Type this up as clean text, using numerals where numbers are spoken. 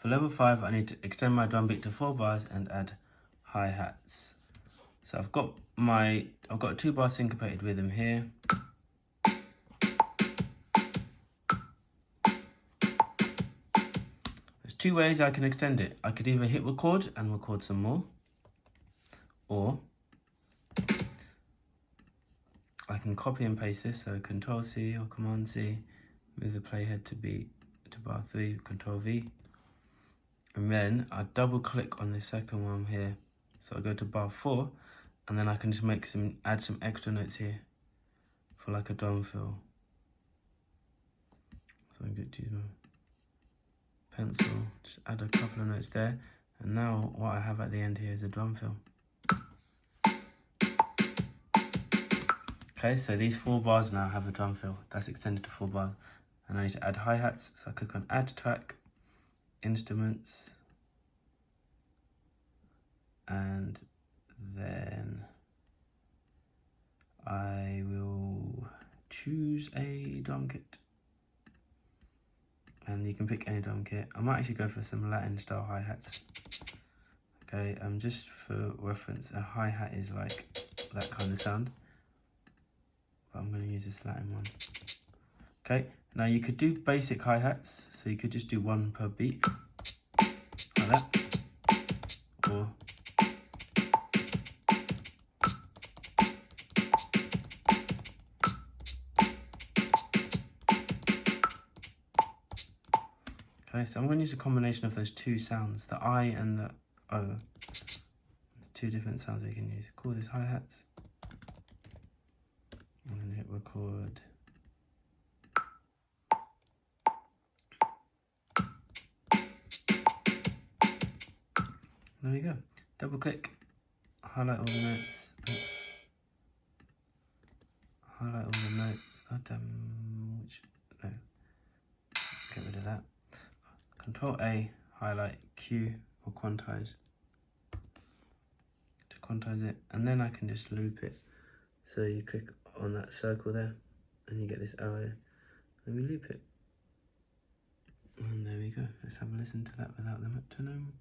For level 5, I need to extend my drum beat to 4 bars and add hi-hats. So I've got a 2 bar syncopated rhythm here. There's 2 ways I can extend it. I could either hit record and record some more, or I can copy and paste this, so Control C or Command C, move the playhead to bar 3, Control V, and then I double click on the second one here. So I go to bar 4, and then I can just add some extra notes here for like a drum fill. So I'm going to use my pencil, just add a couple of notes there, and now what I have at the end here is a drum fill. Okay, so these 4 bars now have a drum fill. That's extended to 4 bars. And I need to add hi-hats, so I click on Add Track, Instruments, and then I will choose a drum kit. And you can pick any drum kit. I might actually go for some Latin style hi-hats. Okay, just for reference, a hi-hat is like that kind of sound. But I'm going to use this Latin one. Okay, now you could do basic hi-hats, so you could just do 1 per beat, like that, or okay, so I'm going to use a combination of those 2 sounds, the I and the O. 2 different sounds that you can use. Call this hi-hats. I'm going to hit record. There you go. Double click, highlight all the notes. Oops. Highlight all the notes. Oh damn, no. Get rid of that. Control A, highlight Q or quantize to quantize it, and then I can just loop it. So you click on that circle there, and you get this arrow, and we loop it. And there we go. Let's have a listen to that without the metronome.